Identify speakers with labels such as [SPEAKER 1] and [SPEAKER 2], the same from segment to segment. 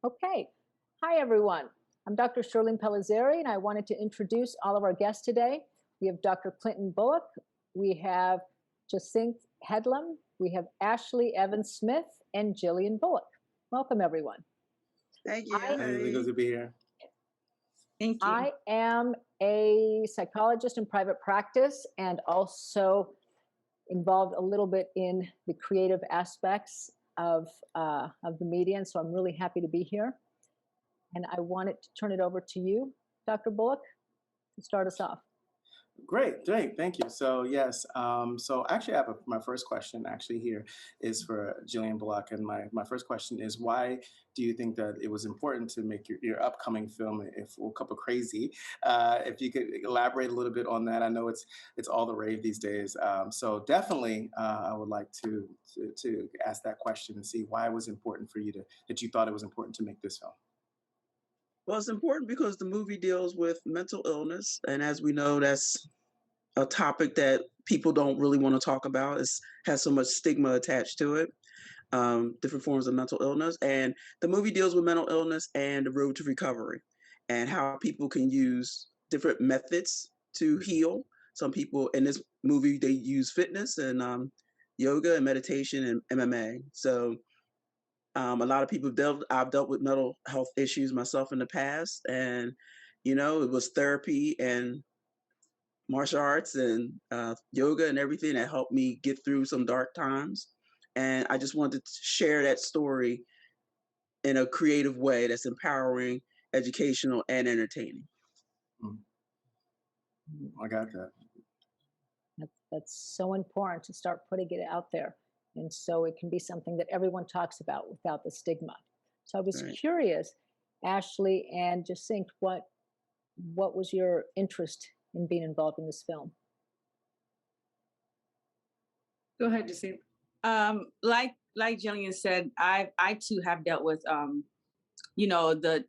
[SPEAKER 1] Okay. Hi, everyone. I'm Dr. Shirlene Pellizzeri, and I wanted to introduce all of our guests today. We have Dr. Clinton Bullock. We have Jacinth Headlam. We have Ashley Evans Smith and Jillian Bullock. Welcome, everyone.
[SPEAKER 2] Thank you.
[SPEAKER 3] Hey, good to be here.
[SPEAKER 2] Thank you.
[SPEAKER 1] I am a psychologist in private practice and also involved a little bit in the creative aspects of the media, and so I'm really happy to be here. And I wanted to turn it over to you, Dr. Bullock, to start us off.
[SPEAKER 3] Great, thank you. So yes, so actually I have my first question actually here is for Jillian Bullock, and my first question is, why do you think that it was important to make your upcoming film, A Full Cup of Crazy? If you could elaborate a little bit on that. I know it's all the rave these days. So definitely I would like to ask that question and see why it was important for you that you thought it was important to make this film.
[SPEAKER 2] Well, it's important because the movie deals with mental illness. And as we know, that's a topic that people don't really want to talk about. It has so much stigma attached to it, different forms of mental illness. And the movie deals with mental illness and the road to recovery and how people can use different methods to heal. Some people in this movie, they use fitness and yoga and meditation and MMA. So a lot of people I've dealt with mental health issues myself in the past, and it was therapy and martial arts and yoga and everything that helped me get through some dark times. And I just wanted to share that story in a creative way that's empowering, educational, and entertaining.
[SPEAKER 3] I got that.
[SPEAKER 1] That's so important to start putting it out there. And so it can be something that everyone talks about without the stigma. So I was curious, Ashley and Jacinth, what was your interest in being involved in this film?
[SPEAKER 4] Go ahead, Jacinth.
[SPEAKER 5] Like Jillian said, I too have dealt with the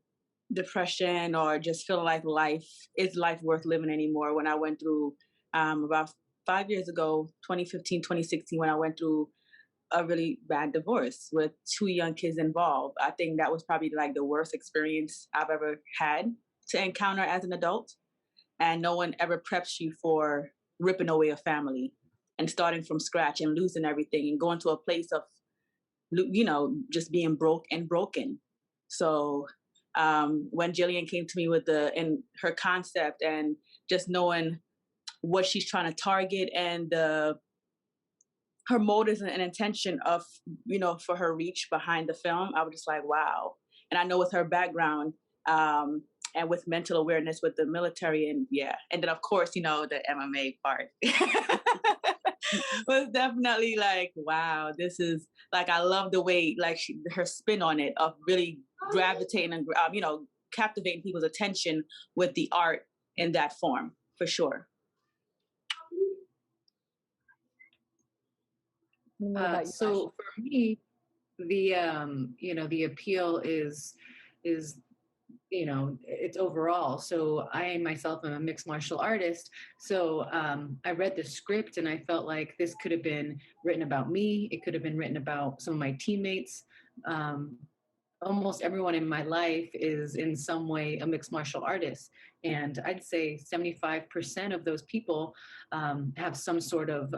[SPEAKER 5] depression or just feeling like is life worth living anymore. When I went through about 5 years ago, 2015, 2016, when I went through a really bad divorce with 2 young kids involved. I think that was probably like the worst experience I've ever had to encounter as an adult. And no one ever preps you for ripping away a family and starting from scratch and losing everything and going to a place of, just being broke and broken. So when Jillian came to me with her concept and just knowing what she's trying to target and her motives and intention of, for her reach behind the film, I was just like, wow. And I know with her background and with mental awareness with the military and then of course, the MMA part was definitely like, wow, this is like, I love the way like her spin on it of really gravitating and, captivating people's attention with the art in that form, for sure.
[SPEAKER 4] So for me, the appeal is it's overall. So I myself am a mixed martial artist. So I read the script and I felt like this could have been written about me. It could have been written about some of my teammates. Almost everyone in my life is in some way a mixed martial artist. And I'd say 75% of those people have some sort of,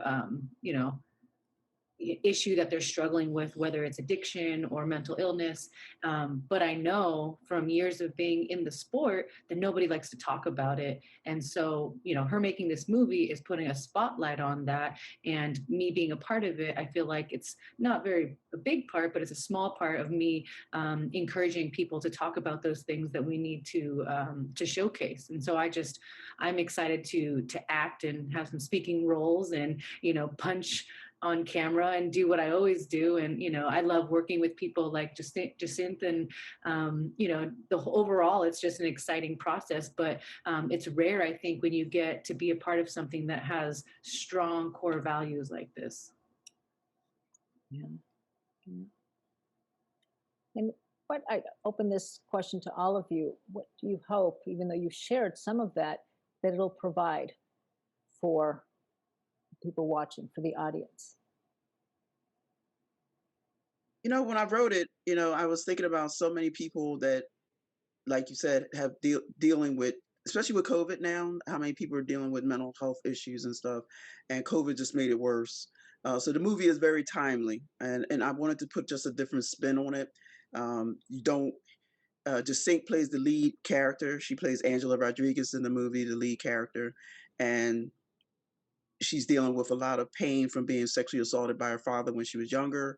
[SPEAKER 4] issue that they're struggling with, whether it's addiction or mental illness. But I know from years of being in the sport that nobody likes to talk about it. And so, her making this movie is putting a spotlight on that. And me being a part of it, I feel like it's not a big part, but it's a small part of me encouraging people to talk about those things that we need to showcase. And so I'm excited to act and have some speaking roles and, punch on camera and do what I always do. And, I love working with people like Jacinth and, overall, it's just an exciting process, but it's rare, I think, when you get to be a part of something that has strong core values like this.
[SPEAKER 1] Yeah. And I open this question to all of you. What do you hope, even though you shared some of that it'll provide for people watching, for the audience?
[SPEAKER 2] When I wrote it, I was thinking about so many people that, like you said, have dealing with, especially with COVID now, how many people are dealing with mental health issues and stuff, and COVID just made it worse. So the movie is very timely, and I wanted to put just a different spin on it. You don't Jacinth plays the lead character. She plays Angela Rodriguez in the movie, the lead character, and she's dealing with a lot of pain from being sexually assaulted by her father when she was younger,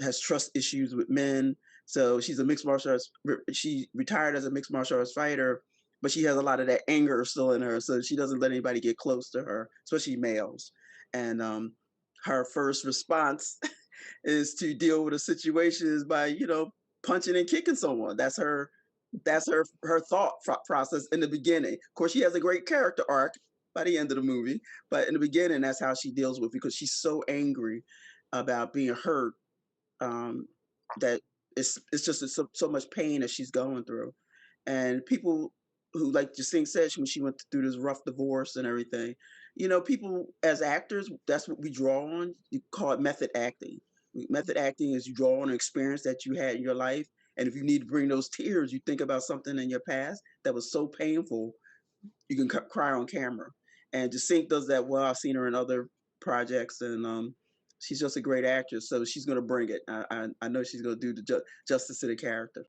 [SPEAKER 2] has trust issues with men. So she's a mixed martial arts. She retired as a mixed martial arts fighter, but she has a lot of that anger still in her. So she doesn't let anybody get close to her, especially males. And her first response is to deal with a situation is by, punching and kicking someone. That's her thought process in the beginning. Of course, she has a great character arc by the end of the movie, but in the beginning, that's how she deals with it, because she's so angry about being hurt, that it's just so much pain that she's going through. And people who, like Justine said, when she went through this rough divorce and everything, people as actors, that's what we draw on. You call it method acting. Method acting is you draw on an experience that you had in your life, and if you need to bring those tears, you think about something in your past that was so painful, you can cry on camera. And Jacinth does that well. I've seen her in other projects, and she's just a great actress. So she's going to bring it. I know she's going to do the justice to the character.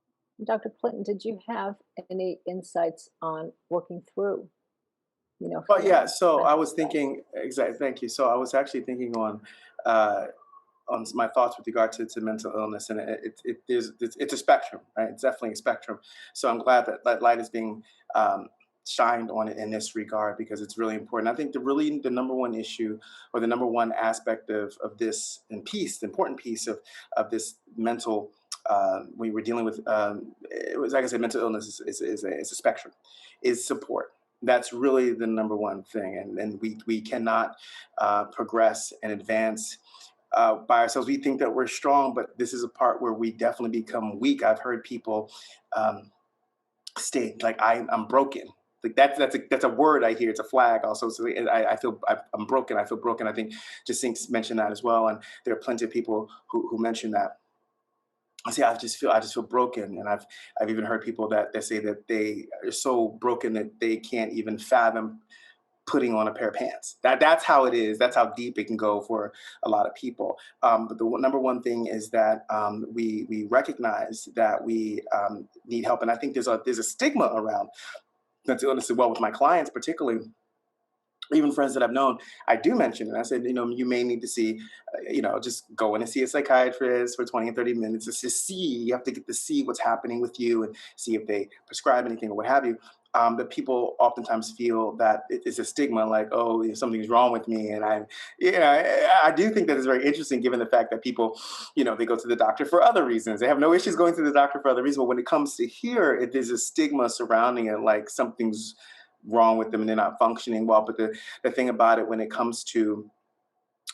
[SPEAKER 1] Dr. Clinton, did you have any insights on working through,
[SPEAKER 3] Well, yeah. So I was thinking, exactly. Thank you. So I was actually thinking on my thoughts with regard to mental illness, and it's a spectrum, right? It's definitely a spectrum. So I'm glad that light is being shined on it in this regard, because it's really important. I think the number one issue, or the number one aspect of this, and the important piece of this mental, when we're dealing with, it was, like I said, mental illness is a spectrum, is support. That's really the number one thing, and we cannot progress and advance by ourselves. We think that we're strong, but this is a part where we definitely become weak. I've heard people state like, I'm broken. Like that's a word I hear. It's a flag also. So I'm broken. I feel broken. I think Jacinth mentioned that as well, and there are plenty of people who mention that. I say I just feel broken, and I've even heard people that say that they are so broken that they can't even fathom putting on a pair of pants. That's how it is. That's how deep it can go for a lot of people. But the number one thing is that we recognize that we need help, and I think there's a stigma around mental illness as well with my clients, particularly. Even friends that I've known, I do mention it. I said, you may need to see, just go in and see a psychiatrist for 20 and 30 minutes. It's just you have to get to see what's happening with you and see if they prescribe anything or what have you. But people oftentimes feel that it's a stigma, like, oh, something's wrong with me. And I do think that it's very interesting, given the fact that people, they go to the doctor for other reasons. They have no issues going to the doctor for other reasons. But when it comes to here, there's a stigma surrounding it, like something's wrong with them and they're not functioning well. But the thing about it, when it comes to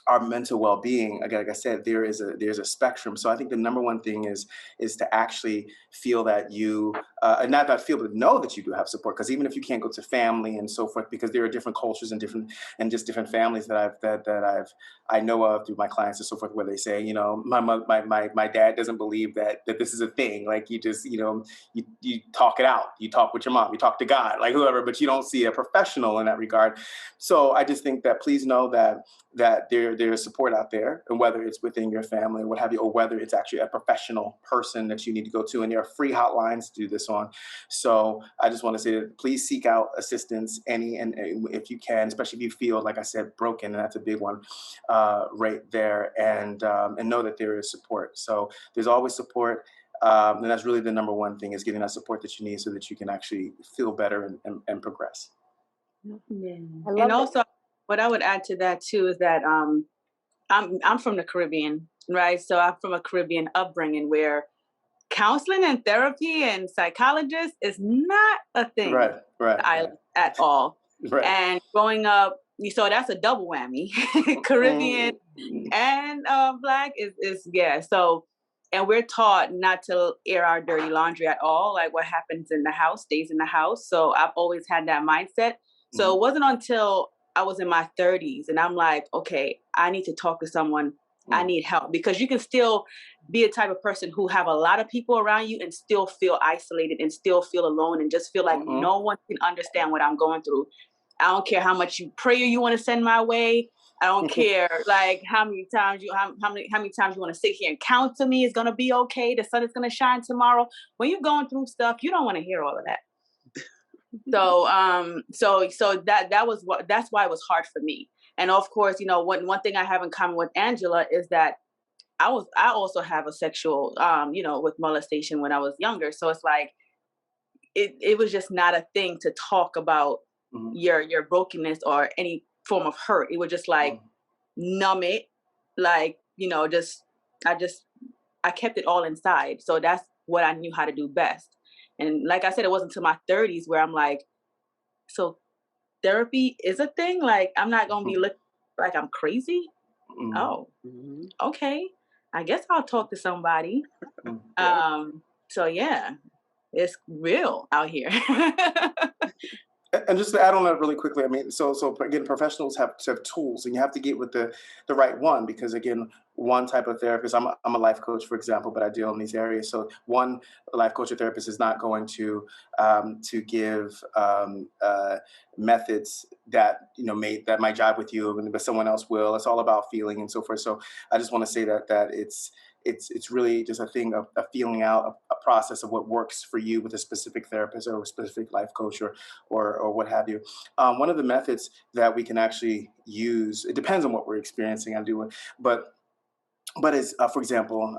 [SPEAKER 3] our mental well-being, again, like I said, there's a spectrum. So I think the number one thing is to actually feel that you not feel, but know that you do have support. Because even if you can't go to family and so forth, because there are different cultures and different families that I know of through my clients and so forth, where they say, my dad doesn't believe that this is a thing. Like, you just you talk it out. You talk with your mom. You talk to God, like whoever, but you don't see a professional in that regard. So I just think that please know that there is support out there, and whether it's within your family or what have you, or whether it's actually a professional person that you need to go to, and there are free hotlines to do this on. So I just want to say that please seek out assistance, and if you can, especially if you feel, like I said, broken, and that's a big one right there, and know that there is support. So there's always support. And that's really the number one thing, is getting that support that you need so that you can actually feel better and progress.
[SPEAKER 5] Yeah. And also, what I would add to that too is that I'm from the Caribbean, right? So I'm from a Caribbean upbringing where counseling and therapy and psychologists is not a thing, right. At all. Right. And growing up, so that's a double whammy. Caribbean and Black is yeah. So, and we're taught not to air our dirty laundry at all. Like, what happens in the house stays in the house. So I've always had that mindset. So it wasn't until I was in my 30s and I'm like, okay, I need to talk to someone. I need help, because you can still be a type of person who have a lot of people around you and still feel isolated and still feel alone and just feel like no one can understand what I'm going through. I don't care how much prayer you want to send my way. I don't care like how many times you want to sit here and counsel me. It's gonna be okay. The sun is gonna shine tomorrow. When you're going through stuff, you don't want to hear all of that. So that's why it was hard for me. And of course, you know, one thing I have in common with Angela is that I also have a sexual, you know, with molestation when I was younger. So it's like, it was just not a thing to talk about your brokenness or any form of hurt. It was just like numb it, like, you know, I kept it all inside. So that's what I knew how to do best. And like I said, it wasn't until my 30s where I'm like, so therapy is a thing. Like, I'm not gonna be looked like I'm crazy. Oh, okay. I guess I'll talk to somebody. So yeah, it's real out here.
[SPEAKER 3] And just to add on that really quickly, I mean, so again, professionals have tools, and you have to get with the right one, because again, one type of therapist, I'm a life coach, for example, but I deal in these areas. So one life coach or therapist is not going to give methods that, you know, that might jive with you, but someone else will. It's all about feeling and so forth. So I just want to say that it's really just a thing of feeling out a process of what works for you with a specific therapist or a specific life coach or what have you. One of the methods that we can actually use, it depends on what we're experiencing and doing, but is, for example,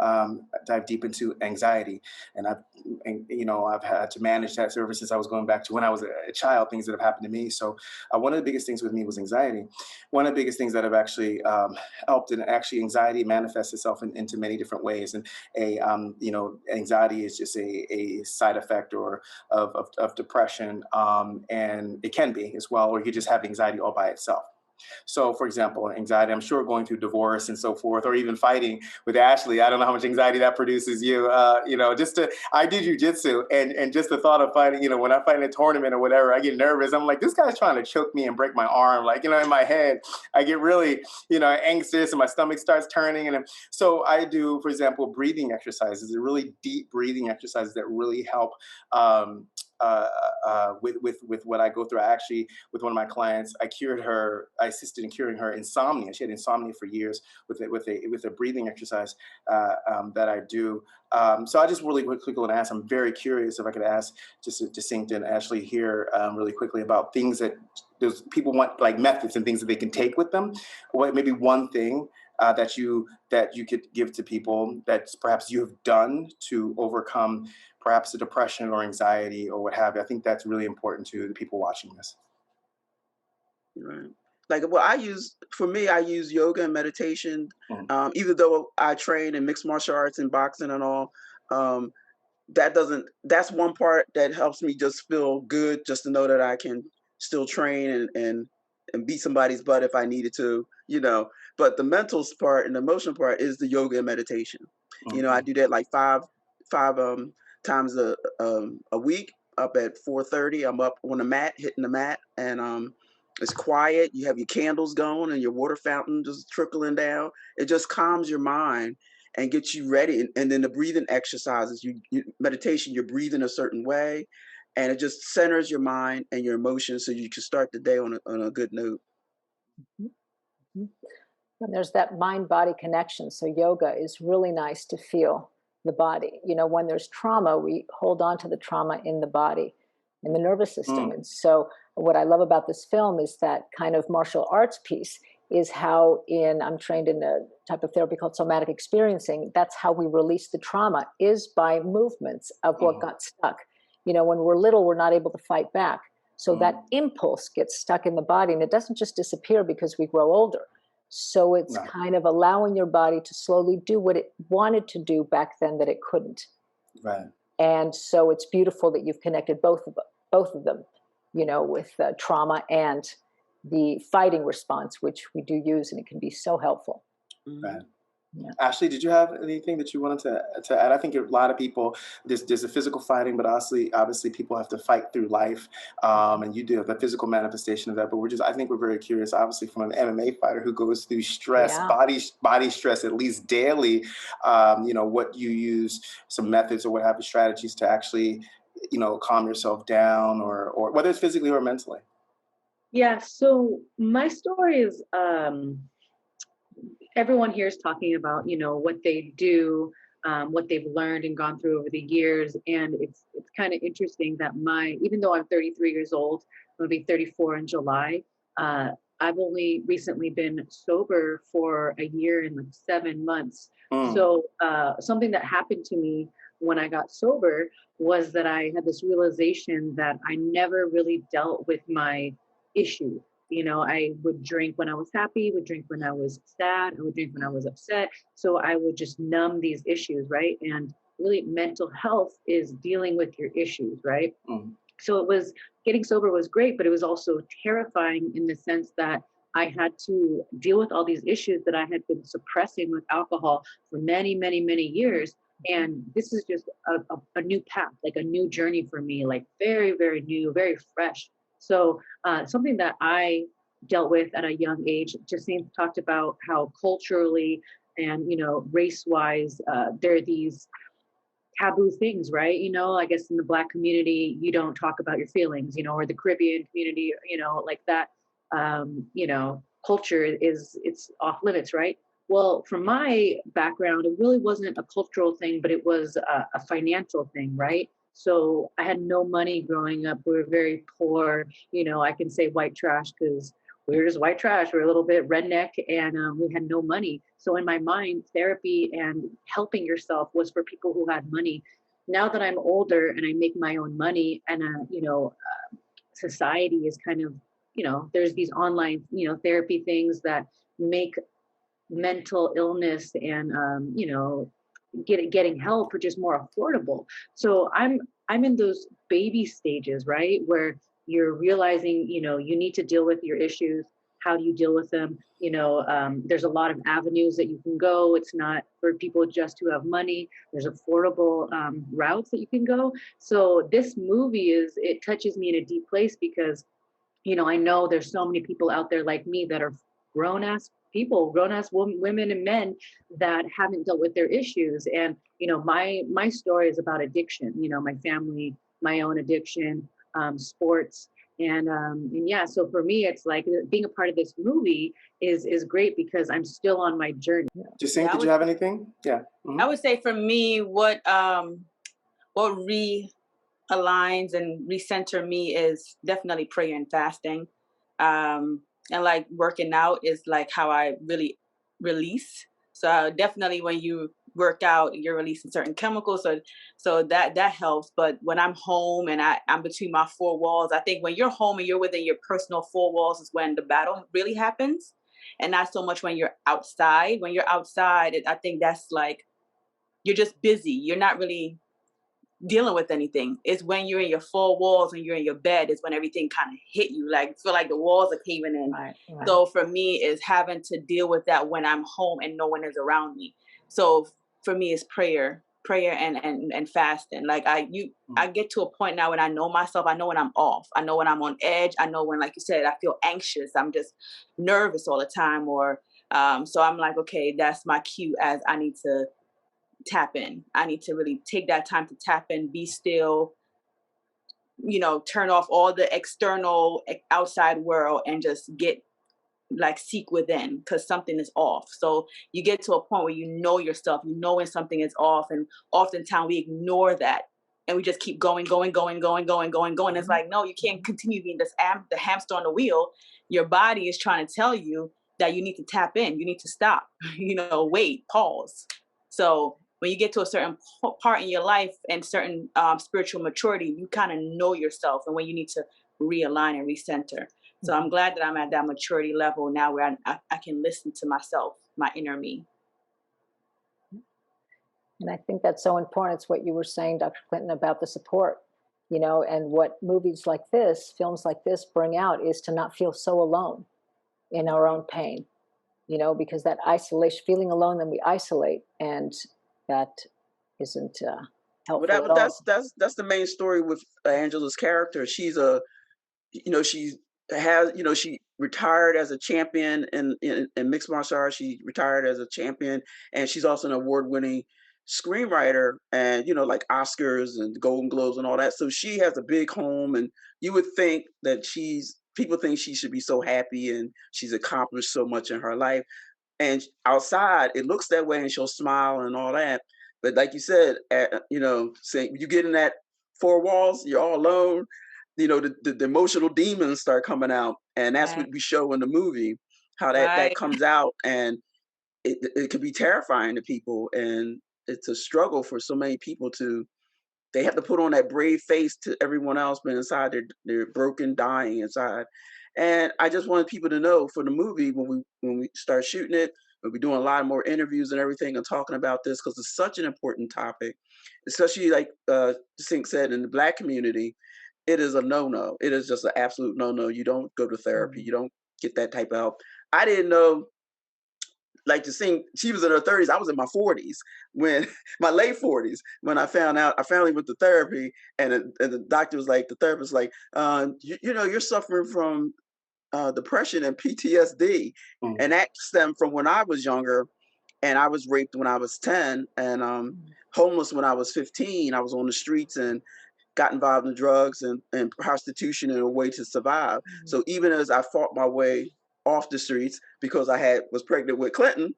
[SPEAKER 3] dive deep into anxiety, and I've had to manage that ever since I was going back to when I was a child, things that have happened to me. So one of the biggest things with me was anxiety. One of the biggest things that have actually helped, and actually anxiety manifests itself into many different ways. And anxiety is just a side effect or of depression, and it can be as well, or you could just have anxiety all by itself. So, for example, anxiety, I'm sure going through divorce and so forth, or even fighting with Ashley, I don't know how much anxiety that produces you. I do jujitsu, and just the thought of fighting, when I fight in a tournament or whatever, I get nervous. I'm like, this guy's trying to choke me and break my arm. Like, in my head, I get really, anxious, and my stomach starts turning. And so I do, for example, breathing exercises, really deep breathing exercises that really help with what I go through. I actually, with one of my clients, I assisted in curing her insomnia. She had insomnia for years with a breathing exercise that I do. So I just really quickly want to ask, I'm very curious if I could ask just to sink in Ashley here really quickly about things that those people want, like methods and things that they can take with them. What maybe one thing that you could give to people that perhaps you have done to overcome perhaps the depression or anxiety or what have you. I think that's really important to the people watching this.
[SPEAKER 2] Right. Like, well, I use yoga and meditation. Even though I train in mixed martial arts and boxing and all, that's one part that helps me just feel good, just to know that I can still train and beat somebody's butt if I needed to, But the mental part and the emotional part is the yoga and meditation. I do that like five times a week. Up at 4:30, I'm up on the mat, hitting the mat, and it's quiet. You have your candles going and your water fountain just trickling down. It just calms your mind and gets you ready. And then the breathing exercises, meditation, you're breathing a certain way, and it just centers your mind and your emotions so you can start the day on a good note.
[SPEAKER 1] And there's that mind-body connection. So yoga is really nice to feel the body. When there's trauma, we hold on to the trauma in the body, in the nervous system. And so what I love about this film is that kind of martial arts piece is how I'm trained in a type of therapy called somatic experiencing. That's how we release the trauma, is by movements of what got stuck. When we're little, we're not able to fight back. So that impulse gets stuck in the body, and it doesn't just disappear because we grow older. So it's kind of allowing your body to slowly do what it wanted to do back then that it couldn't.
[SPEAKER 3] Right.
[SPEAKER 1] And so it's beautiful that you've connected both of them, with trauma and the fighting response, which we do use, and it can be so helpful.
[SPEAKER 3] Right.
[SPEAKER 1] Yeah.
[SPEAKER 3] Ashley, did you have anything that you wanted to add? I think a lot of people, there's a physical fighting, but obviously people have to fight through life, and you do have the physical manifestation of that. But I think we're very curious, obviously, from an MMA fighter who goes through stress,
[SPEAKER 1] Yeah.
[SPEAKER 3] body stress at least daily. What you use, some methods or what have you, strategies to actually, calm yourself down, or whether it's physically or mentally.
[SPEAKER 4] Yeah, so my story is everyone here is talking about, what they do, what they've learned and gone through over the years. And it's kind of interesting that even though I'm 33 years old, I'm gonna be 34 in July. Uh, I've only recently been sober for a year and like 7 months. So something that happened to me when I got sober was that I had this realization that I never really dealt with my issue. I would drink when I was happy, would drink when I was sad, I would drink when I was upset. So I would just numb these issues, right? And really, mental health is dealing with your issues, right? So getting sober was great, but it was also terrifying in the sense that I had to deal with all these issues that I had been suppressing with alcohol for many, many, many years. And this is just a new path, like a new journey for me, like very, very new, very fresh. So something that I dealt with at a young age, Justine talked about how culturally and, race-wise, there are these taboo things, right? I guess in the Black community, you don't talk about your feelings, or the Caribbean community, like that, culture it's off limits, right? Well, from my background, it really wasn't a cultural thing, but it was a financial thing, right? So I had no money growing up. We were very poor. I can say white trash because we were just white trash. We were a little bit redneck, and we had no money. So in my mind, therapy and helping yourself was for people who had money. Now that I'm older and I make my own money, and society is kind of, there's these online, therapy things that make mental illness and getting help are just more affordable. So I'm in those baby stages, right, where you're realizing, you need to deal with your issues. How do you deal with them? There's a lot of avenues that you can go. It's not for people just who have money. There's affordable routes that you can go. So this movie it touches me in a deep place because I know there's so many people out there like me that are grown ass people, grown ass women and men that haven't dealt with their issues. And, my story is about addiction, my family, my own addiction, sports. And yeah, so for me, it's like being a part of this movie is great because I'm still on my journey.
[SPEAKER 3] Justine, did you have anything? Yeah.
[SPEAKER 5] I would say for me, what realigns and recenter me is definitely prayer and fasting. And like working out is like how I really release. So definitely when you work out, you're releasing certain chemicals. So that helps. But when I'm home and I'm between my four walls, I think when you're home and you're within your personal four walls is when the battle really happens. And not so much when you're outside. When you're outside, I think that's like, you're just busy. You're not really dealing with anything. It's when you're in your four walls and you're in your bed is when everything kind of hit you, like feel like the walls are caving in.
[SPEAKER 1] Right.
[SPEAKER 5] So for me is having to deal with that when I'm home and no one is around me. So for me it's prayer and fasting. Like I get to a point now when I know myself. I know when I'm off. I know when I'm on edge. I know when, like you said, I feel anxious. I'm just nervous all the time. Or so I'm like, okay, that's my cue as I need to tap in. I need to really take that time to tap in, be still, turn off all the external outside world and just seek within because something is off. So you get to a point where you know yourself, when something is off. And oftentimes we ignore that and we just keep going. It's like, no, you can't continue being the hamster on the wheel. Your body is trying to tell you that you need to tap in. You need to stop, wait, pause. So when you get to a certain part in your life and certain spiritual maturity, you kind of know yourself and when you need to realign and recenter. So I'm glad that I'm at that maturity level now where I can listen to myself, my inner me.
[SPEAKER 1] And I think that's so important. It's what you were saying, Dr. Clinton, about the support, and what movies like this, films like this bring out is to not feel so alone in our own pain. because that isolation, feeling alone, then we isolate, and that isn't helpful at
[SPEAKER 2] But
[SPEAKER 1] all.
[SPEAKER 2] that's the main story with Angela's character. She's she has, she retired as a champion in mixed martial arts. She retired as a champion, and she's also an award-winning screenwriter, and like Oscars and Golden Globes and all that. So she has a big home, and you would think that people think she should be so happy and she's accomplished so much in her life. And outside, it looks that way, and she'll smile and all that. But like you said, say you get in that four walls, you're all alone. The emotional demons start coming out, and that's what
[SPEAKER 5] Right.
[SPEAKER 2] we show in the movie. How that
[SPEAKER 5] Right.
[SPEAKER 2] comes out, and it can be terrifying to people, and it's a struggle for so many people to. They have to put on that brave face to everyone else, but inside they're broken, dying inside. And I just wanted people to know for the movie when we start shooting it, we'll be doing a lot more interviews and everything and talking about this because it's such an important topic, especially like Sink said in the Black community. It is a no-no. It is just an absolute no-no. You don't go to therapy. You don't get that type of help. I didn't know, like to sing. She was in her 30s. I was in my 40s when my late 40s when I found out. I finally went to therapy, and the doctor was like, the therapist was like, you're suffering from depression and PTSD, and that stemmed from when I was younger, and I was raped when I was 10, and homeless when I was 15. I was on the streets and got involved in drugs and prostitution in a way to survive. So even as I fought my way off the streets because I was pregnant with Clinton,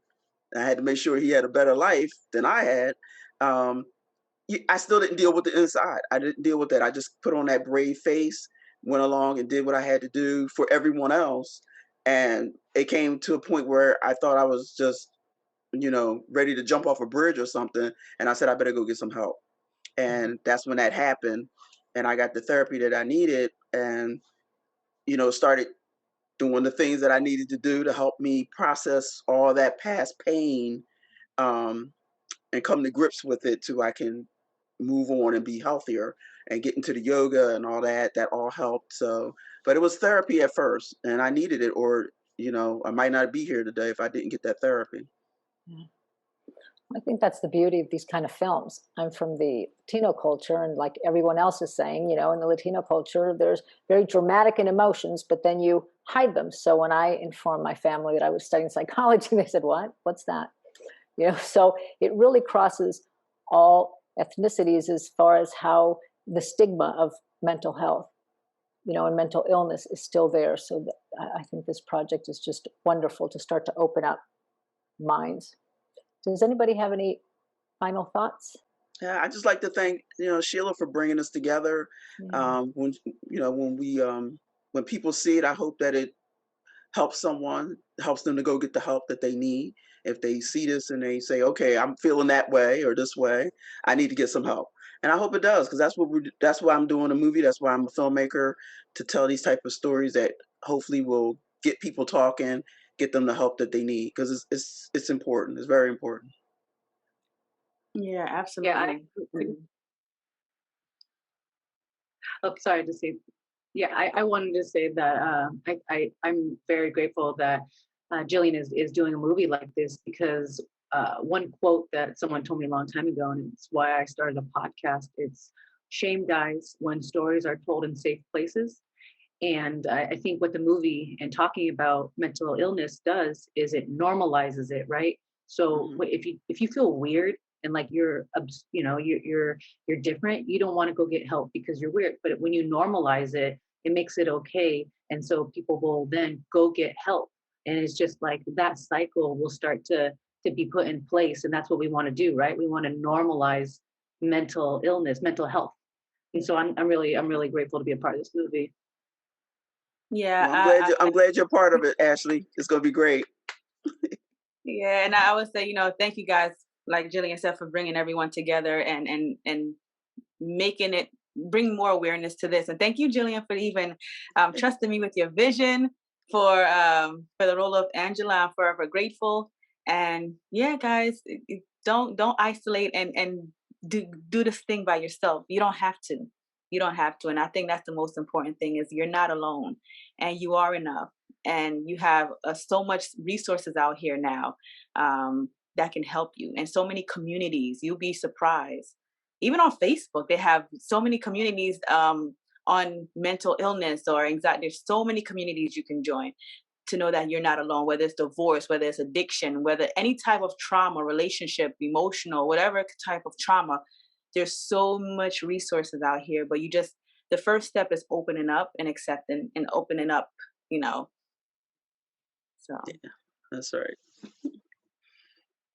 [SPEAKER 2] I had to make sure he had a better life than I had. I still didn't deal with the inside. I didn't deal with that. I just put on that brave face, went along and did what I had to do for everyone else. And it came to a point where I thought I was just, ready to jump off a bridge or something. And I said, I better go get some help. And that's when that happened. And I got the therapy that I needed, and, started doing the things that I needed to do to help me process all that past pain, and come to grips with it so I can move on and be healthier, and get into the yoga and all that. That all helped. So, but it was therapy at first, and I needed it, or, I might not be here today if I didn't get that therapy.
[SPEAKER 1] Yeah. I think that's the beauty of these kind of films. I'm from the Latino culture, and like everyone else is saying, in the Latino culture, there's very dramatic in emotions, but then you hide them. So when I informed my family that I was studying psychology, they said, "What? What's that?" So it really crosses all ethnicities as far as how the stigma of mental health, and mental illness is still there. So I think this project is just wonderful to start to open up minds. Does anybody have any final thoughts?
[SPEAKER 2] Yeah, I just like to thank Sheila for bringing us together. When when people see it, I hope that it helps them to go get the help that they need. If they see this and they say, "Okay, I'm feeling that way or this way, I need to get some help," and I hope it does, because that's why I'm doing a movie. That's why I'm a filmmaker, to tell these type of stories that hopefully will get people talking, get them the help that they need, because it's important. It's very important.
[SPEAKER 5] Yeah,
[SPEAKER 4] Yeah,
[SPEAKER 5] absolutely.
[SPEAKER 4] sorry to say. Yeah, I wanted to say that I'm very grateful that Jillian is doing a movie like this, because one quote that someone told me a long time ago, and it's why I started a podcast. It's shame dies when stories are told in safe places. And I think what the movie and talking about mental illness does is it normalizes it, right? So if you feel weird and like you're different, you don't want to go get help because you're weird. But when you normalize it, it makes it okay, and so people will then go get help, and it's just like that cycle will start to be put in place, and that's what we want to do, right? We want to normalize mental illness, mental health, and so I'm really grateful to be a part of this movie.
[SPEAKER 5] Yeah,
[SPEAKER 2] Well, I'm glad you're part of it, Ashley. It's gonna be great.
[SPEAKER 5] yeah, and I would say, thank you guys, like Jillian said, for bringing everyone together and making it bring more awareness to this. And thank you, Jillian, for even trusting me with your vision for the role of Angela. I'm forever grateful. And yeah, guys, don't isolate and do this thing by yourself. You don't have to. You don't have to. And I think that's the most important thing, is you're not alone, and you are enough. and you have so much resources out here now that can help you, and so many communities. You'll be surprised. Even on Facebook, they have so many communities on mental illness or anxiety. There's so many communities you can join to know that you're not alone, whether it's divorce, whether it's addiction, whether any type of trauma, relationship, emotional, whatever type of trauma. There's so much resources out here, but the first step is opening up and accepting and opening up, you know. So
[SPEAKER 2] Yeah, that's right.